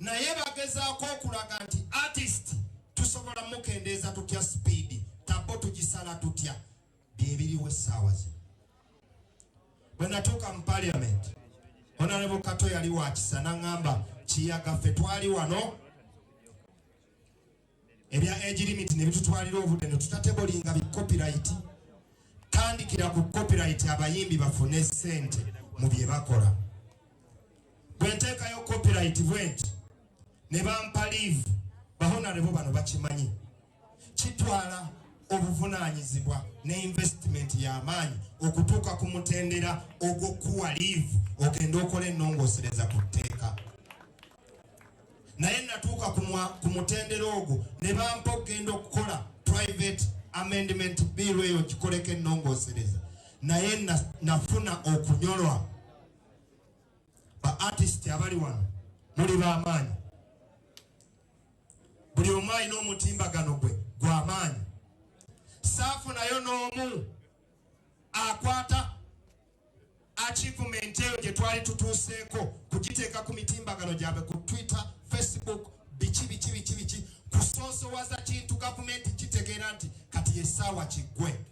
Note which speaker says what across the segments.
Speaker 1: naye bagezaako okulaga nti artist tusobola mukendeeza tutya speed tabo tugisala tutya byebiriwo essaawa zino. Bwe natuuka mu parliament Honorable Kato yali wakisa n'aŋŋamba kiyaga ffe twali wano ebya age limit ne bitutwalira obudde ne tutatebolinga bi copyright tandikira ku copyright abayimbi bafune ssente mu bye bakola. Bwe nteekayo copyright bwenti ne bampa leave bahonarebo bano bakimanyi kitwala obuvunaanyizibwa ne investment y'amaanyi okutuuka ku mutendera ogw'okuwa leave ogenda okola ennongoosereza ku tteeka. Naye natuuka ku mutendera ogwo ne bampa okugenda okukola private amendment bill eyo kikoleko ennongoosereza naye nafuna okunyolwa. Ba artist abali wano muli b'amaanyi, buli omu alina omutimbagano gwe gw'amaanyi. Saafunayo n'omu akwata achievement eyo gye twali tutuuseeko kugiteeka ku mitimbagano gyabwe ku Twitter, Facebook, biki kusoosowaza kintu gavumenti kitegeera nti kati essaawa kiggwe.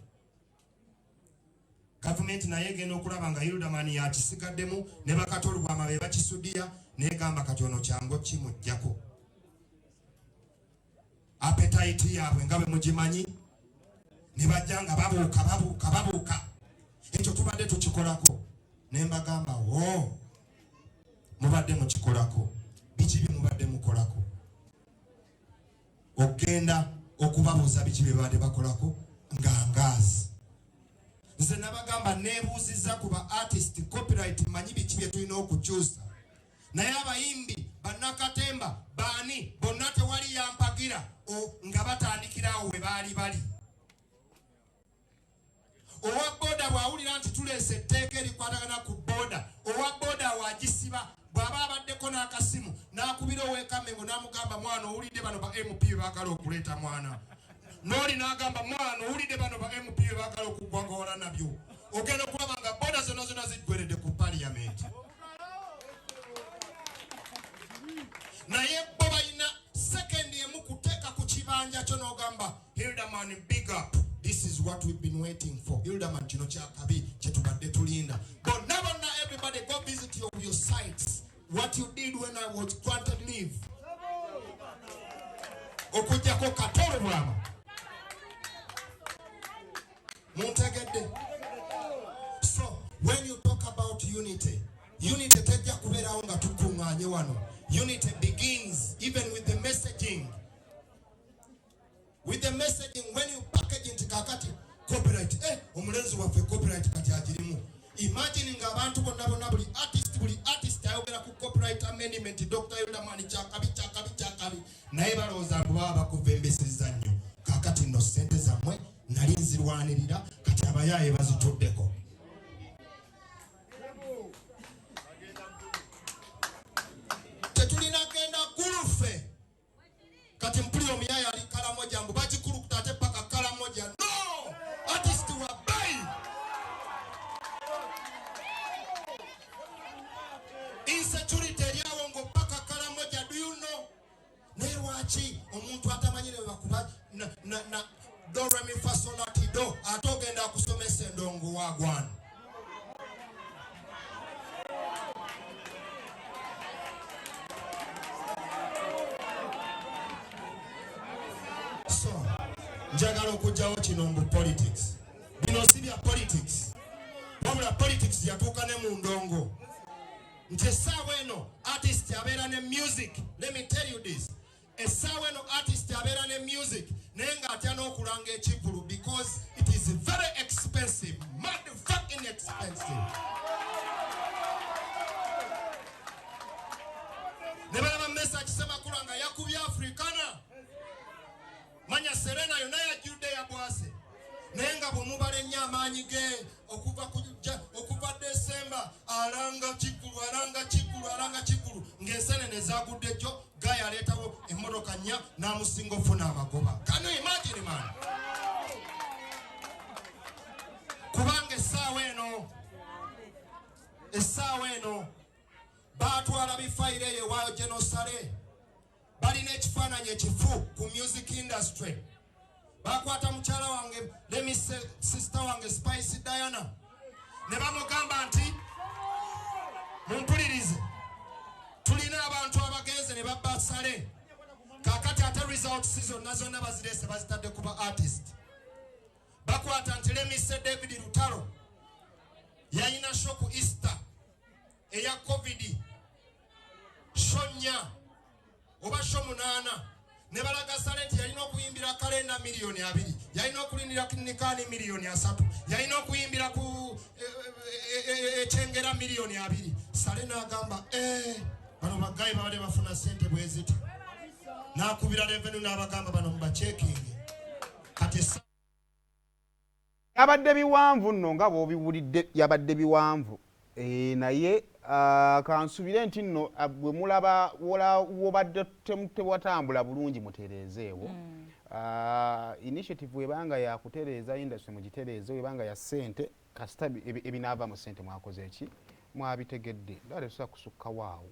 Speaker 1: Gavumenti naye egenda okulaba nga Hilderman yakisigaddemu ne Kato Lubwama be bakisudiya negamba kati ono kyangu kimujjako. Appetite yaabwe nga bwe mugimanyi ne bajja nga babuuka ekyo tubadde tukikolako ne mbagamba mubadde mukikolako biki bye mubadde mukolako ogenda okubabuuza biki bye babadde bakolako nga ngaazi. Nze nabagamba neebuuzizza ku ba artist copyright manyi biki bye tulina okukyusa naye abayimbi bannakatemba baani bonna tewali yampagira nga batandikirawo we baali bali. Owa boda bw'awulira nti tuleese etteeka erikwatagana ku boda owa boda wagisiba bw'aba abaddeko n'akasimu n'akubira ow'ekamengo n'amugamba mwana owulidde bano ba MP baagala okuleeta mwana n'oli n'agamba mwana owulidde bano ba MP baagala okugwagawala nabyo ogenda okulaba nga boda zonna zonna ziggweredde ku parliament. Naye bo balina second emu kuteeka ku kibanja kyo n'ogamba Hilderman big up. This is what we've been waiting for. Hilderman kino kyakabi kyetubadde tulinda. But now everybody go visit your sites. What you did when I was granted leave. Okujjako Kato Lubwama. Muntegedde. So when you talk about unity tejja kubeerawo nga tukuŋŋaanye wano. Unity begins even with the messaging. With the messaging, when you package into kakati copyright, omulenzi waffe copyright kati agirimu. Imagine nga abantu bonna buli artist ayogera ku copyright amendment Dr. Hilderman kyakabi naye balowooza mbu baba bakuvembeseza nnyo. Kakati nno ssente zammwe nali nzirwanirira kati abayaaye bazituddeko. Tetulina genda gulufe kati mpuli omuyaya ali kala moja mbu bagikulukuta ate paka kala moja. No! Artist wa bai! Insecurity eriawo ngo paka kala moja, do you know? Naye lwaki omuntu atamanyire bakuba na do re mi fa sol la ti do ate ogenda akusomesa endongo wagwana. Njagala okujjawo kino mbu politics. Bino si bya politics. Wabula politics yatuuka ne mu ndongo. Nti essaawa eno artist abeera ne music. Let me tell you this. Essaawa eno artist abeera ne music naye ng'atya n'okulanga ekivulu because it is very expensive. Motherfucking expensive. Ne balaba message semakulu nga yakubye Africana. Manya Serena yona yajjudde yabwase naye nga bwe mubala ennyo amaanyi ge okuva Desemba alanga kigulu ng'ensenene ezagudde jjo Gaye aleetawo emmotoka nnya n'amusinga ofuna amagoba. Can you imagine man? Kubanga essaawa eno baatwala bifayire eyo waayo genosale balina ekifaananyi ekifu ku music industry bakwata mukyala wange lemi sister wange Spice Diana ne bamugamba nti mumpulirize tulina abantu abagenze ne babba sale kakati ate result season nazo nabazirese bazitadde kuba artist bakwata nti lemi David Lutalo yayina show ku Easter eya covid shonya oba show 8 ne balaga salenti yalina okuyimbira kalenda milioni 2 yalina okulindira kinikani milioni 3 yalina okuyimbira ku chengera milioni 2 sale n'agamba bano bagayi babade bafuna sente bwezita nakubira revenue n'abagamba bano mubachecking kati
Speaker 2: yabadde biwanvu nno nga bw'obiwulidde yabadde biwanvu naye kansubire nti nno bwe mulaba wobadde tewatambula bulungi mutereezeewo initiative webanga yakutereeza industry mugitereeze webanga ya ssente kasita ebinaava mu ssente mwakoze eki mwabitegedde dale tusa kusukka waawo